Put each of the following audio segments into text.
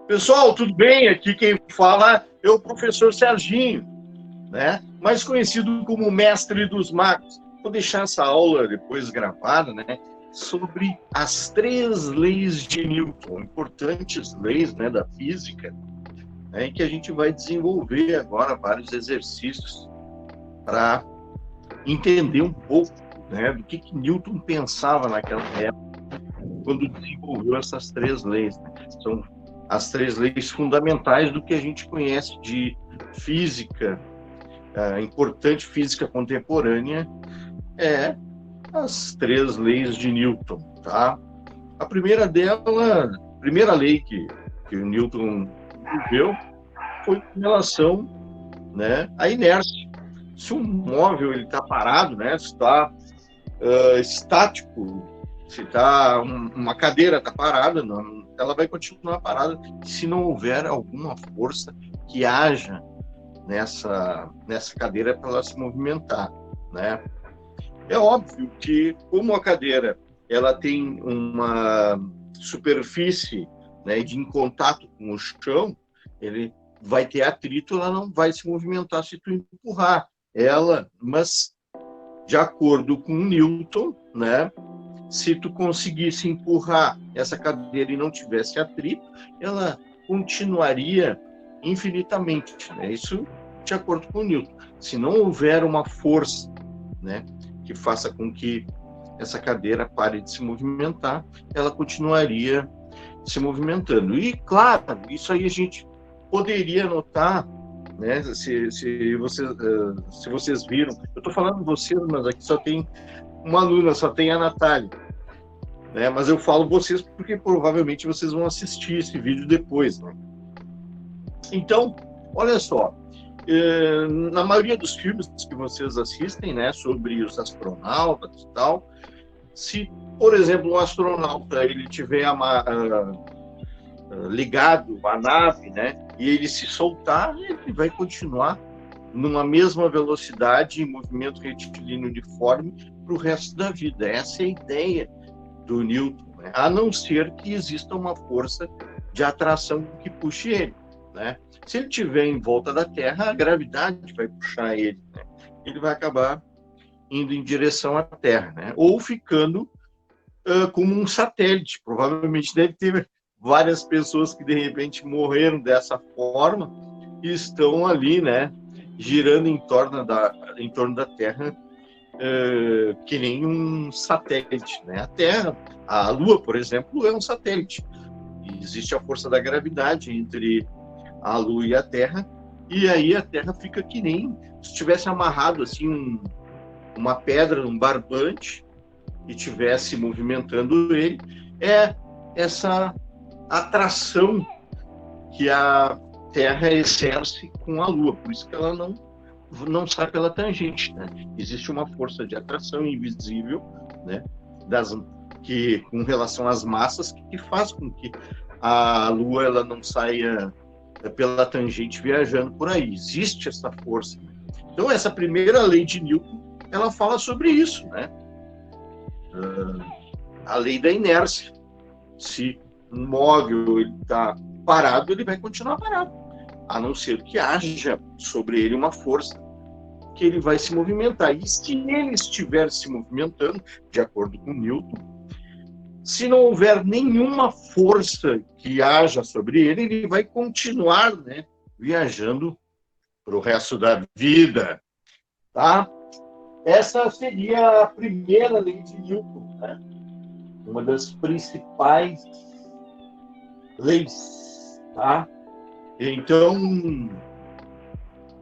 Pessoal, tudo bem? Aqui quem fala é o professor Serginho, né? Mais conhecido como Mestre dos Magos. Vou deixar essa aula depois gravada, né? Sobre as 3 leis de Newton, importantes leis, né, da física, né, em que a gente vai desenvolver agora vários exercícios para entender um pouco, né, do que Newton pensava naquela época, quando desenvolveu essas 3 leis. Né? São as 3 leis fundamentais do que a gente conhece de física, importante física contemporânea, é as 3 leis de Newton, tá? A primeira lei que o Newton desenvolveu foi com relação, né, à inércia. Se um móvel ele está parado, né, se está estático, se uma cadeira está parada, não, ela vai continuar parada se não houver alguma força que haja nessa cadeira para ela se movimentar, né? É óbvio que, como a cadeira ela tem uma superfície, né, de em contato com o chão, ele vai ter atrito, ela não vai se movimentar se tu empurrar ela, mas de acordo com Newton, né, se tu conseguisse empurrar essa cadeira e não tivesse atrito, ela continuaria infinitamente, né? Isso de acordo com Newton. Se não houver uma força, né, que faça com que essa cadeira pare de se movimentar, ela continuaria se movimentando. E, claro, isso aí a gente poderia notar, né, se vocês viram. Eu estou falando vocês, mas aqui só tem uma aluna, só tem a Natália. Né, mas eu falo vocês porque provavelmente vocês vão assistir esse vídeo depois. Né? Então, olha só. Na maioria dos filmes que vocês assistem, né, sobre os astronautas e tal, se, por exemplo, um astronauta ele tiver ligado à nave, né, e ele se soltar, ele vai continuar numa mesma velocidade e movimento retilíneo uniforme para o resto da vida. Essa é a ideia do Newton, né? A não ser que exista uma força de atração que puxe ele. Né? Se ele estiver em volta da Terra, a gravidade vai puxar ele. Né? Ele vai acabar indo em direção à Terra, né? Ou ficando como um satélite. Provavelmente deve ter várias pessoas que de repente morreram dessa forma e estão ali, né, girando em torno da Terra, que nem um satélite. Né? A Terra, a Lua, por exemplo, é um satélite. E existe a força da gravidade entre a Lua e a Terra, e aí a Terra fica que nem se tivesse amarrado assim uma pedra num barbante e tivesse movimentando ele. É essa atração que a Terra exerce com a Lua, por isso que ela não sai pela tangente. Né? Existe uma força de atração invisível, né, com relação às massas, que faz com que a Lua ela não saia pela tangente viajando por aí. Existe essa força. Então, essa primeira lei de Newton, ela fala sobre isso, né? A lei da inércia. Se um móvel está parado, ele vai continuar parado, a não ser que haja sobre ele uma força que ele vai se movimentar. E se ele estiver se movimentando, de acordo com Newton, se não houver nenhuma força que haja sobre ele, ele vai continuar, né, viajando para o resto da vida. Tá? Essa seria a primeira lei de Newton, né? Uma das principais leis. Tá? Então,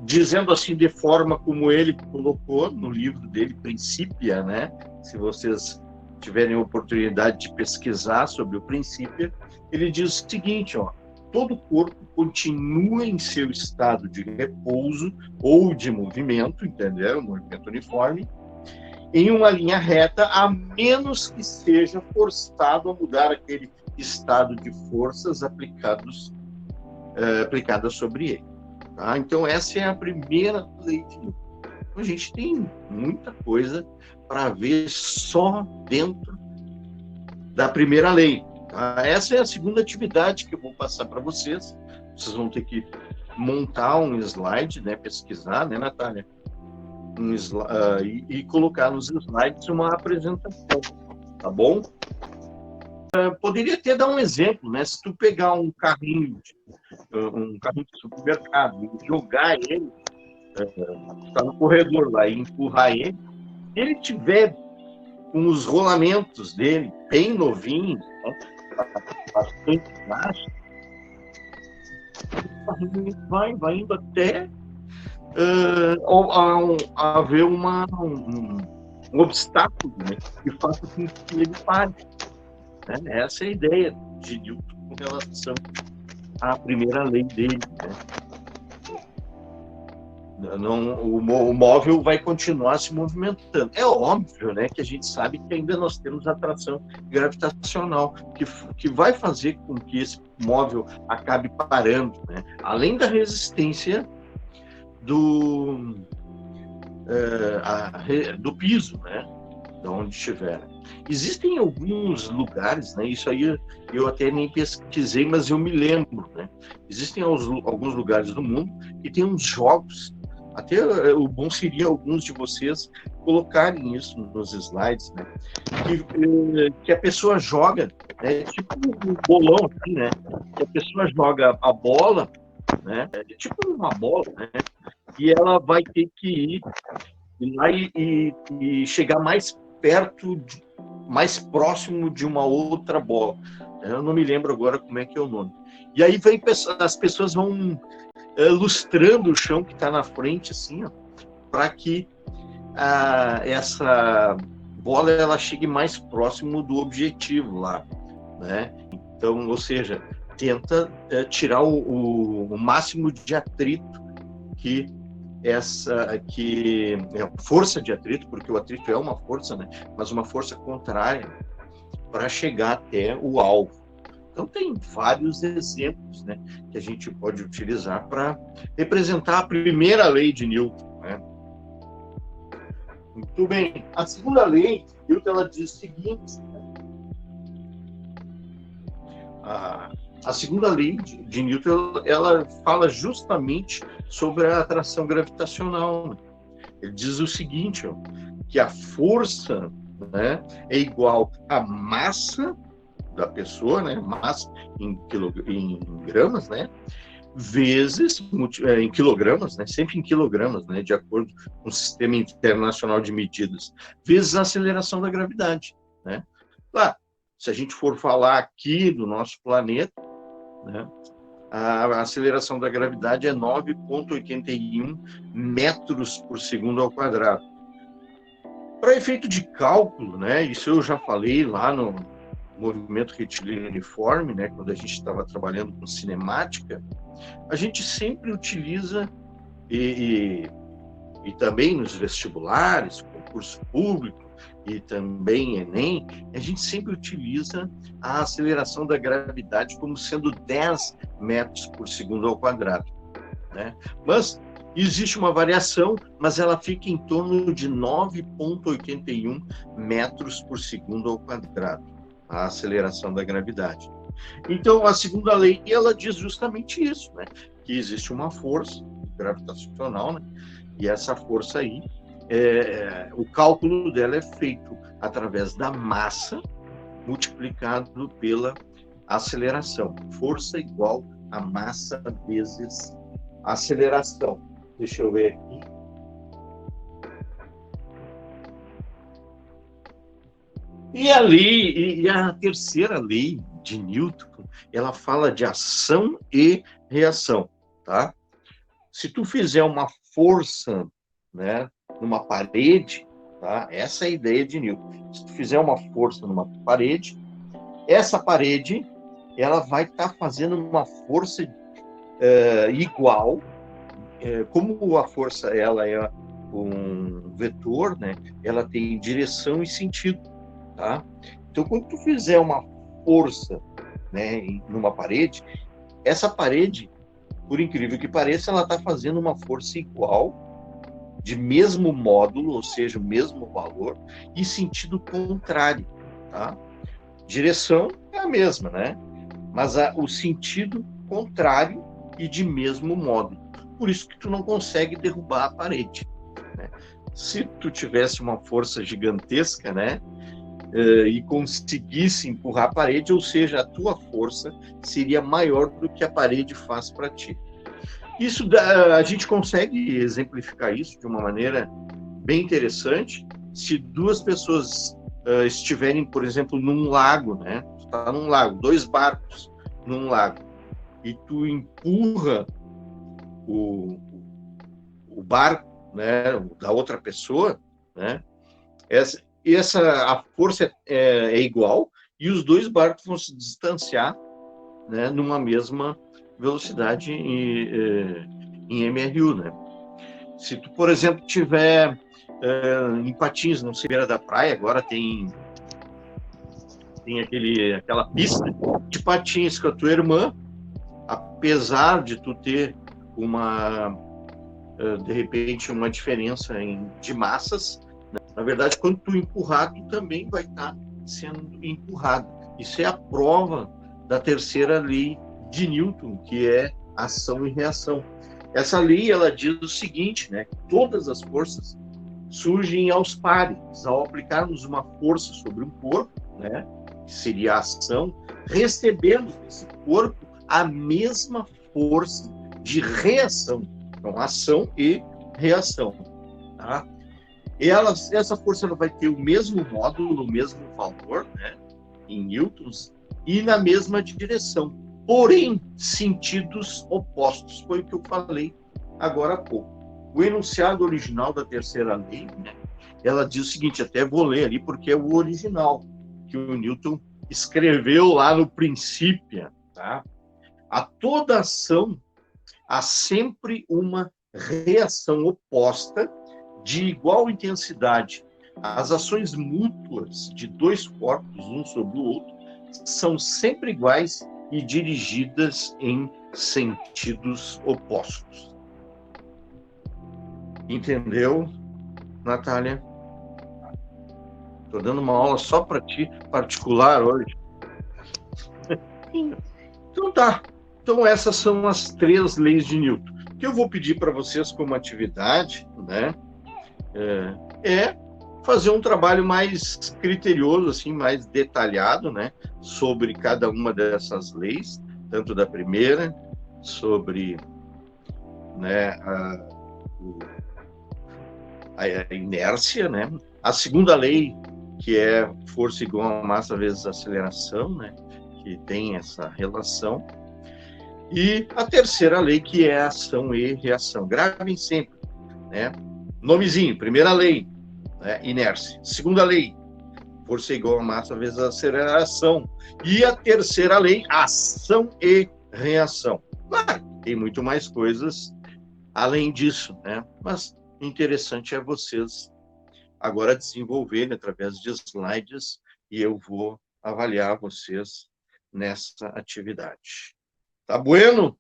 dizendo assim de forma como ele colocou no livro dele, Principia, né? Se vocês tiverem a oportunidade de pesquisar sobre o Principia, ele diz o seguinte, ó: todo corpo continua em seu estado de repouso ou de movimento, entendeu? Movimento uniforme, em uma linha reta, a menos que seja forçado a mudar aquele estado de forças aplicadas sobre ele. Tá? Então, essa é a primeira lei de Newton. A gente tem muita coisa para ver só dentro da primeira lei. Tá? Essa é a segunda atividade que eu vou passar para vocês. Vocês vão ter que montar um slide, né, pesquisar, né, Natália? E colocar nos slides uma apresentação, tá bom? Poderia até dar um exemplo, né? Se tu pegar um carrinho de supermercado e jogar ele, tá no corredor lá, e empurrar ele, se ele tiver com os rolamentos dele bem novinhos, né, bastante baixo, o carrinho vai indo até haver um obstáculo, né, que faça com que ele pare. Né? Essa é a ideia de Newton com relação à primeira lei dele. Né? Não, o móvel vai continuar se movimentando. É óbvio, né, que a gente sabe que ainda nós temos atração gravitacional, que vai fazer com que esse móvel acabe parando, né? Além da resistência do piso, né, de onde estiver. Existem alguns lugares, né, isso aí eu até nem pesquisei, mas eu me lembro, né? Existem alguns lugares do mundo que tem uns jogos. Até o bom seria alguns de vocês colocarem isso nos slides, né? Que a pessoa joga, né? Tipo um bolão, assim, né? Que a pessoa joga a bola, né? Tipo uma bola, né? E ela vai ter que ir lá e chegar mais perto, mais próximo de uma outra bola. Eu não me lembro agora como é que é o nome. E aí as pessoas vão lustrando o chão que está na frente, assim, para que essa bola ela chegue mais próximo do objetivo lá, né? Então, ou seja, tenta tirar o máximo de atrito que força de atrito, porque o atrito é uma força, né? Mas uma força contrária para chegar até o alvo. Então, tem vários exemplos, né, que a gente pode utilizar para representar a primeira lei de Newton. Né? Muito bem. A segunda lei de Newton ela diz o seguinte: né? A segunda lei de Newton ela fala justamente sobre a atração gravitacional. Né? Ele diz o seguinte, que a força, né, é igual à massa da pessoa, né, massa em gramas, né, vezes em quilogramas, né, sempre em quilogramas, né, de acordo com o Sistema Internacional de Medidas, vezes a aceleração da gravidade, né. Claro, se a gente for falar aqui do nosso planeta, né, a aceleração da gravidade é 9,81 metros por segundo ao quadrado. Para efeito de cálculo, né, isso eu já falei lá no movimento retilíneo uniforme, né, quando a gente estava trabalhando com cinemática, a gente sempre utiliza, e também nos vestibulares, concurso público, e também Enem, a gente sempre utiliza a aceleração da gravidade como sendo 10 metros por segundo ao quadrado. Né? Mas existe uma variação, mas ela fica em torno de 9,81 metros por segundo ao quadrado. A aceleração da gravidade. Então, a segunda lei, ela diz justamente isso, né? Que existe uma força gravitacional, né? E essa força aí, o cálculo dela é feito através da massa multiplicado pela aceleração. Força igual a massa vezes aceleração. Deixa eu ver aqui. E a terceira lei de Newton, ela fala de ação e reação, tá? Se tu fizer uma força, né, numa parede, tá? Essa é a ideia de Newton. Se tu fizer uma força numa parede, essa parede, ela vai estar fazendo uma força igual, como a força ela é um vetor, né? Ela tem direção e sentido. Tá? Então, quando tu fizer uma força, né, numa parede, essa parede, por incrível que pareça, ela está fazendo uma força igual, de mesmo módulo, ou seja, o mesmo valor, e sentido contrário. Tá? Direção é a mesma, né? Mas o sentido contrário e de mesmo modo. Por isso que tu não consegue derrubar a parede, né? Se tu tivesse uma força gigantesca, né, e conseguisse empurrar a parede, ou seja, a tua força seria maior do que a parede faz para ti. Isso a gente consegue exemplificar isso de uma maneira bem interessante se duas pessoas estiverem, por exemplo, num lago, né? Tu está num lago, dois barcos num lago, e tu empurra o, o barco, né, da outra pessoa, né? A força é igual e os dois barcos vão se distanciar, né, numa mesma velocidade em MRU, né? Se tu, por exemplo, tiver em Patins, não sei, beira da praia, agora tem aquela pista de patins com a tua irmã, apesar de tu ter de repente, uma diferença de massas, né? Na verdade, quando tu empurrar, tu também vai estar sendo empurrado. Isso é a prova da terceira lei de Newton, que é ação e reação. Essa lei, ela diz o seguinte, né? Todas as forças surgem aos pares. Ao aplicarmos uma força sobre um corpo, né, que seria a ação, recebemos desse corpo a mesma força de reação. Então, ação e reação. Tá? Essa força ela vai ter o mesmo módulo, o mesmo valor, né, em newtons, e na mesma direção, porém, sentidos opostos. Foi o que eu falei agora há pouco. O enunciado original da terceira lei, né, ela diz o seguinte, até vou ler ali, porque é o original que o Newton escreveu lá no Princípio. Tá? A toda ação há sempre uma reação oposta de igual intensidade. As ações mútuas de dois corpos, um sobre o outro, são sempre iguais e dirigidas em sentidos opostos. Entendeu, Natália? Estou dando uma aula só para ti, particular hoje. Sim. Então tá. Então essas são as 3 leis de Newton. O que eu vou pedir para vocês como atividade, né, é fazer um trabalho mais criterioso, assim, mais detalhado, né, sobre cada uma dessas leis, tanto da primeira, sobre, né, a inércia, né, a segunda lei, que é força igual a massa vezes aceleração, né, que tem essa relação, e a terceira lei, que é ação e reação. Gravem sempre, né, nomezinho, primeira lei, né, inércia. Segunda lei, força igual a massa vezes a aceleração. E a terceira lei, ação e reação. Claro, tem muito mais coisas além disso, né? Mas interessante é vocês agora desenvolverem através de slides e eu vou avaliar vocês nessa atividade. Tá bueno,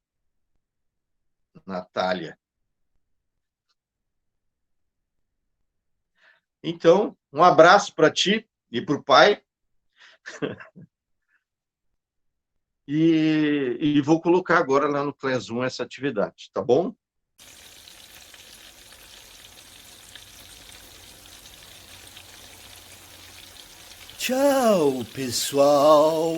Natália? Então, um abraço para ti e para o pai. E vou colocar agora lá no Classroom essa atividade, tá bom? Tchau, pessoal!